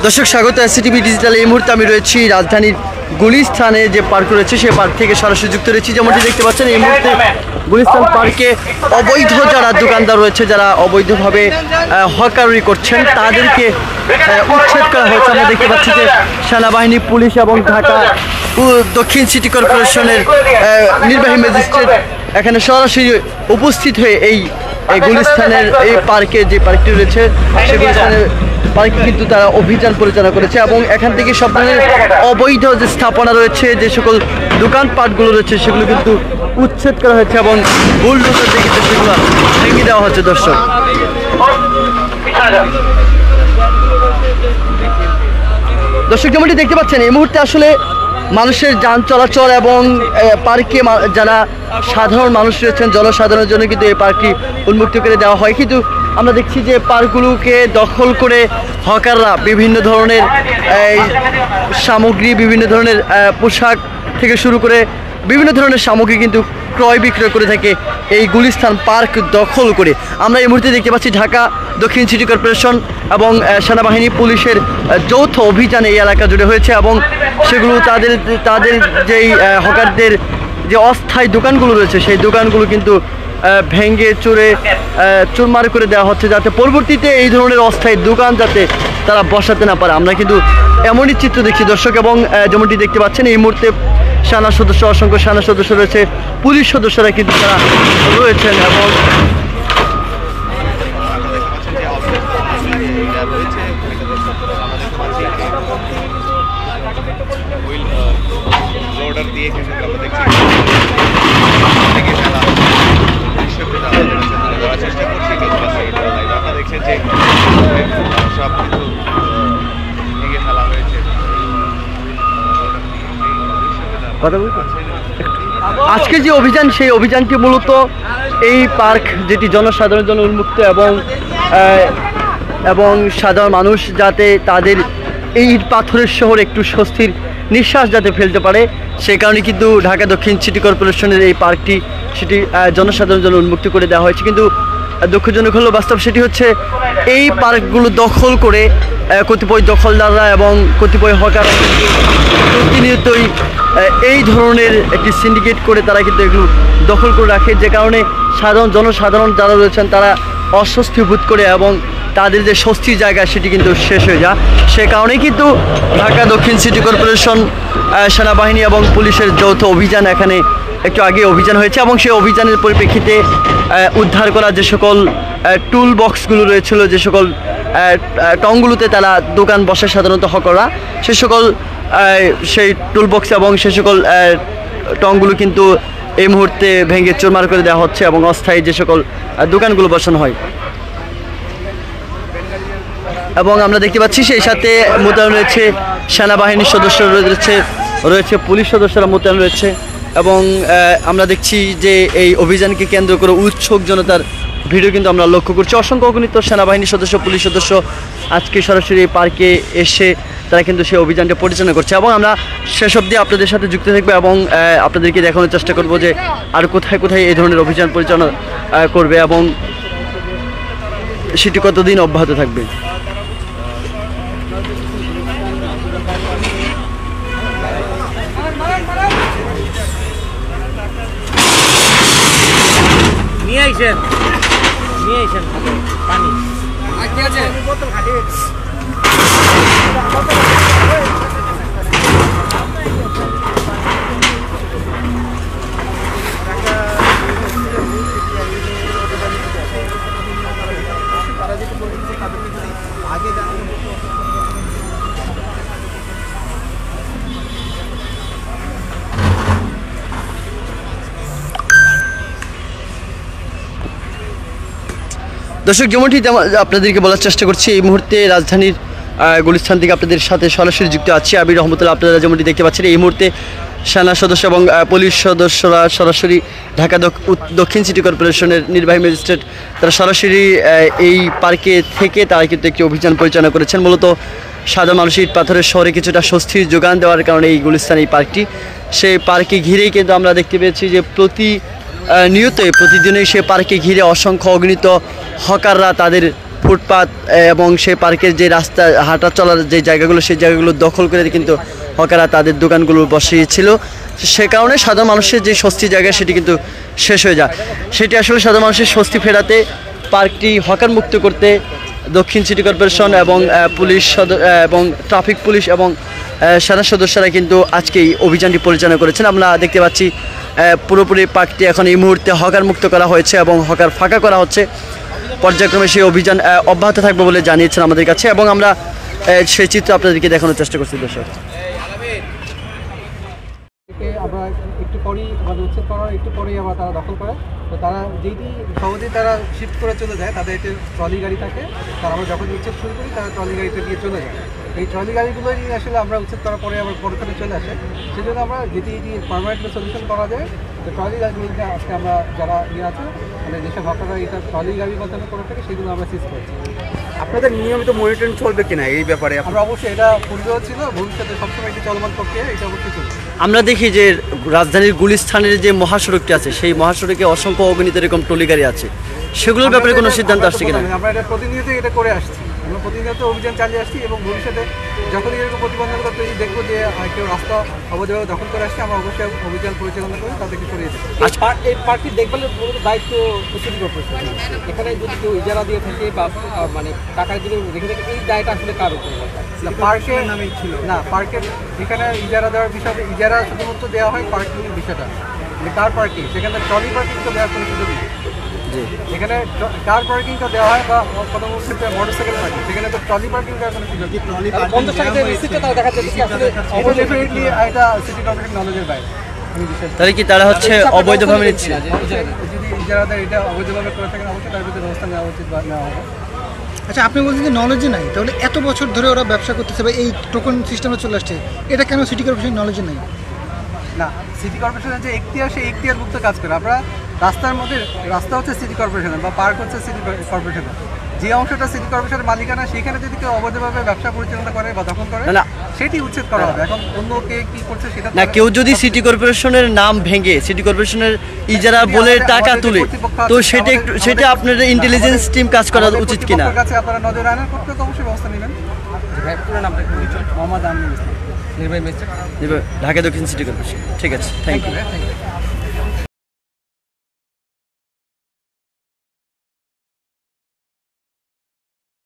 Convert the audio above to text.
দর্শক স্বাগত এসসিটিভি ডিজিটাল। এই মুহূর্তে আমি রয়েছি রাজধানীর গুলিস্তানে যে পার্ক রয়েছে সেই পার্ক থেকে সরাসরি যুক্ত রয়েছি। যেমনটি দেখতে পাচ্ছেন এই মুহূর্তে গুলিস্তান পার্কে অবৈধ যারা দোকানদার রয়েছে, যারা অবৈধভাবে হকারি করছেন, তাদেরকে উচ্ছেদ করা হয়েছে। আমরা দেখতে পাচ্ছি যে সেনাবাহিনী, পুলিশ এবং ঢাকা দক্ষিণ সিটি কর্পোরেশনের নির্বাহী ম্যাজিস্ট্রেট এখানে সরাসরি উপস্থিত হয়ে এই গুলিস্তানের এই পার্কে, যে পার্কটি রয়েছে সেই গুলিস্তানের পার্কে কিন্তু তারা অভিযান পরিচালনা করেছে এবং এখান থেকে সব ধরনের অবৈধ যে স্থাপনা রয়েছে, যে সকল দোকানপাটগুলো রয়েছে সেগুলো কিন্তু উচ্ছেদ করা হয়েছে এবং বুলডোজার দিয়ে কিন্তু সেগুলো ভেঙে দেওয়া হচ্ছে। দর্শক যেমনটি দেখতে পাচ্ছেন এই মুহূর্তে আসলে মানুষের যান চলাচল এবং পার্কে যারা সাধারণ মানুষ রয়েছেন, জনসাধারণের জন্য কিন্তু এই পার্কটি উন্মুক্ত করে দেওয়া হয়। কিন্তু আমরা দেখছি যে পার্কগুলোকে দখল করে হকাররা বিভিন্ন ধরনের সামগ্রী, বিভিন্ন ধরনের পোশাক থেকে শুরু করে বিভিন্ন ধরনের সামগ্রী কিন্তু ক্রয় বিক্রয় করে থাকে এই গুলিস্তান পার্ক দখল করে। আমরা এই মুহূর্তে দেখতে পাচ্ছি ঢাকা দক্ষিণ সিটি কর্পোরেশন এবং সেনাবাহিনী, পুলিশের যৌথ অভিযান এই এলাকা জুড়ে হয়েছে এবং সেগুলো তাদের যেই হকারদের যে অস্থায়ী দোকানগুলো রয়েছে সেই দোকানগুলো কিন্তু ভেঙে চুরমার করে দেওয়া হচ্ছে, যাতে পরবর্তীতে এই ধরনের অস্থায়ী দোকান যাতে তারা বসাতে না পারে। আমরা কিন্তু এমনই চিত্র দেখছি দর্শক। এবং যেমনটি দেখতে পাচ্ছেন এই মুহূর্তে সেনা সদস্য, অসংখ্য সেনা সদস্য রয়েছে, পুলিশ সদস্যরা কিন্তু তারা রয়েছেন এবং আজকের যে অভিযান, সেই অভিযানটি মূলত এই পার্ক যেটি জনসাধারণের জন্য উন্মুক্ত এবং সাধারণ মানুষ যাতে তাদের এই পাথরের শহর একটু স্বস্তির নিঃশ্বাস যাতে ফেলতে পারে, সেই কারণে কিন্তু ঢাকা দক্ষিণ সিটি কর্পোরেশনের এই পার্কটি সেটি জনসাধারণের জন্য উন্মুক্ত করে দেওয়া হয়েছে। কিন্তু দুঃখজনক হলো বাস্তব সেটি হচ্ছে এই পার্কগুলো দখল করে কতিপয় দখলদাররা এবং কতিপয় হকার প্রতিনিয়তই এই ধরনের একটি সিন্ডিকেট করে তারা কিন্তু এগুলো দখল করে রাখে, যে কারণে জনসাধারণ যারা রয়েছেন তারা অস্বস্তি বোধ করে এবং তাদের যে স্বস্তির জায়গা সেটি কিন্তু শেষ হয়ে যায়। সে কারণেই কিন্তু ঢাকা দক্ষিণ সিটি কর্পোরেশন, সেনাবাহিনী এবং পুলিশের যৌথ অভিযান এখানে একটু আগে অভিযান হয়েছে এবং সেই অভিযানের পরিপ্রেক্ষিতে উদ্ধার করা যে সকল টুল বক্সগুলো রয়েছিল, যে সকল টংগুলোতে তারা দোকান বসে সাধারণত হকাররা, সেই টুল বক্স এবং সে সকল টংগুলো কিন্তু এই মুহূর্তে ভেঙে চুরমার করে দেওয়া হচ্ছে এবং অস্থায়ী যে সকল দোকানগুলো বসানো হয়। এবং আমরা দেখতে পাচ্ছি সেই সাথে মোতায়েন রয়েছে সেনাবাহিনীর সদস্য রয়েছে পুলিশ সদস্যরা মোতায়েন রয়েছে এবং আমরা দেখছি যে এই অভিযানকে কেন্দ্র করে উৎসুক জনতার ভিডিও কিন্তু আমরা লক্ষ্য করছি। অসংখ্য অগণিত সেনাবাহিনী সদস্য, পুলিশ সদস্য আজকে সরাসরি এই পার্কে এসে তারা কিন্তু সেই অভিযানটা পরিচালনা করছে এবং আমরা শেষ অবধি আপনাদের সাথে যুক্ত থাকবো এবং আপনাদেরকে দেখানোর চেষ্টা করব যে আর কোথায় কোথায় এই ধরনের অভিযান পরিচালনা করবে এবং সেটি কতদিন অব্যাহত থাকবে। পানি বোতল খাটিয়ে দর্শক যেমনটি আপনাদেরকে বলার চেষ্টা করছি, এই মুহূর্তে রাজধানীর গুলিস্তান থেকে আপনাদের সাথে সরাসরি যুক্ত আছি আবির রহমতুল্লাহ। আপনারা যেমনটি দেখতে পাচ্ছেন এই মুহূর্তে সেনা সদস্য এবং পুলিশ সদস্যরা সরাসরি ঢাকা দক্ষিণ সিটি কর্পোরেশনের নির্বাহী ম্যাজিস্ট্রেট তারা সরাসরি এই পার্কে থেকে তারা কিন্তু একটি অভিযান পরিচালনা করেছেন। মূলত সাধারণ মানুষ ইট পাথরের শহরে কিছুটা স্বস্তির যোগান দেওয়ার কারণে এই গুলিস্তান এই পার্কটি, সেই পার্কে ঘিরেই কিন্তু আমরা দেখতে পেয়েছি যে প্রতিদিনই সে পার্কে ঘিরে অসংখ্য অগণিত হকাররা তাদের ফুটপাত এবং সেই পার্কের যে রাস্তা হাঁটা চলার যে জায়গাগুলো, সেই জায়গাগুলো দখল করে কিন্তু হকাররা তাদের দোকানগুলো বসিয়েছিল। সে কারণে সাধারণ মানুষের যে স্বস্তি জায়গা সেটি কিন্তু শেষ হয়ে যায়। সেটি আসলে সাধারণ মানুষের স্বস্তি ফেরাতে, পার্কটি হকার মুক্ত করতে দক্ষিণ সিটি কর্পোরেশন এবং পুলিশ এবং ট্রাফিক পুলিশ এবং সেনা সদস্যরা কিন্তু আজকে এই অভিযানটি পরিচালনা করেছেন। আমরা দেখতে পাচ্ছি পুরোপুরি পার্কটি এখন এই মুহূর্তে হকার মুক্ত করা হয়েছে এবং হকার ফাঁকা করা হচ্ছে। পর্যায়ক্রমে সেই অভিযান অব্যাহত থাকবে বলে জানিয়েছেন আমাদের কাছে, এবং আমরা সেই চিত্র আপনাদেরকে দেখানোর চেষ্টা করছি। দর্শক, আমরা একটু পরেই আমাদের উচ্ছেদ করার একটু পরেই আবার তারা দখল করে। তো তারা যেটি সহজেই তারা শিফট করে চলে যায়, তাদের একটি ট্রলি গাড়ি থাকে, তারা আমরা যখন উচ্ছেদ শুরু করি তারা ট্রলি গাড়িতে দিয়ে চলে যায়। এই ট্রলি গাড়িগুলো নিয়ে আসলে আমরা উচ্ছেদ করার পরে আবার পরক্ষণে চলে আসে। সেই জন্য আমরা যেটি পারমানেন্টলি সলিউশন করা যায়, তো ট্রলি গাড়িগুলোকে আজকে আমরা যারা আছে মানে যেসব ভক্তরা এটা ট্রলি গাড়ি বসানো করে থাকে সেগুলো আমরা সিজ করছি। আপনাদের নিয়মিত মনিটরিং চলবে কিনা এই ব্যাপারে? আমরা অবশ্যই এটা পূর্বেও ছিল, ভবিষ্যতে সবসময় একটি চলমান প্রক্রিয়া, এটা অবশ্যই চলবে। আমরা দেখি যে রাজধানীর গুলিস্তানের যে মহাসড়কটি আছে, সেই মহাসড়কে অসংখ্য অগণিত এরকম ট্রলি গাড়ি আছে, সেগুলোর ব্যাপারে কোনো সিদ্ধান্ত আসছে কিনা? আমরা এটা প্রতিনিয়ত এটা করে আসছি, আমরা প্রতিনিয়ত অভিযান চালিয়ে আসছি, এবং ভবিষ্যতে যখনই এরকম প্রতিবন্ধকতা তৈরি দেখবো যে কেউ রাস্তা অবৈধভাবে দখল করে আসছে, আমরা অবশ্যই অভিযান পরিচালনা করে তাদেরকে সরিয়ে দেবো। এই পার্কটি দেখভালের দায়িত্ব সিটি কর্পোরেশন। এখানে যদি কেউ ইজারা দিয়ে থাকে বা মানে টাকার জন্য রেখে থাকে, এই দায়টা আসলে কার উপর? পার্কের নামেই ছিল না, পার্কের এখানে ইজারা দেওয়ার বিষয়টা, ইজারা শুধুমাত্র দেওয়া হয় পার্কিংয়ের বিষয়টা, মানে কার পার্কিং, সেখানে ট্রলি পার্কিং তো দেওয়ার কোনো সুযোগ নেই। এখানে কার পার্কিংটা দেওয়া হয় বা কোনো ক্ষেত্রে মোটরসাইকেল পার্কিং, সেখানে তো ট্রলি পার্কিং দেওয়ার কোনো সুযোগ নেই। ডেফিনেটলি এটা সিটি কর্পোরেশন নলেজের বাইরে। তাহলে কি তারা হচ্ছে অবৈধভাবে নিচ্ছে? যদি ইজারাদার এটা অবৈধভাবে করে থাকেন, অবশ্যই তার বিরুদ্ধে ব্যবস্থা নেওয়া উচিত বা নেওয়া হবে। আচ্ছা, আপনি বলছেন যে নলেজে নাই, তাহলে এত বছর ধরে ওরা ব্যবসা করতেছে বা এই টোকন সিস্টেমে চলে আসছে, এটা কেন সিটি কর্পোরেশন নলেজে নাই? না, সিটি কর্পোরেশনের যে এখতিয়ার, সেই এখতিয়ার মুক্ত কাজ করে। আমরা রাস্তার মধ্যে, রাস্তা হচ্ছে সিটি কর্পোরেশনের বা পার্ক হচ্ছে সিটি কর্পোরেশনের, যে অংশটা সিটি কর্পোরেশনের মালিকানা, সেখানে যদি কেউ অবৈধভাবে ব্যবসা পরিচালনা করে বা দখল করে, সেটি উচ্ছেদ করা হবে। এখন অন্য কে কি করছে সেটা না, কেউ যদি সিটি কর্পোরেশনের নাম ভেঙে সিটি কর্পোরেশনের ইজারা বলে টাকা তুলে, তো সেটা আপনাদের ইন্টেলিজেন্স টিম কাজ করা উচিত কিনা? কাছে আপনারা নজর আনার করতে তো অবশ্যই ব্যবস্থা নেবেন। পুরো নামটা মোহাম্মদ আমিনুল ইসলাম, নির্বাহী ম্যাজিস্ট্রেট, ঢাকা দক্ষিণ সিটি কর্পোরেশন। ঠিক আছে, থ্যাংক ইউ।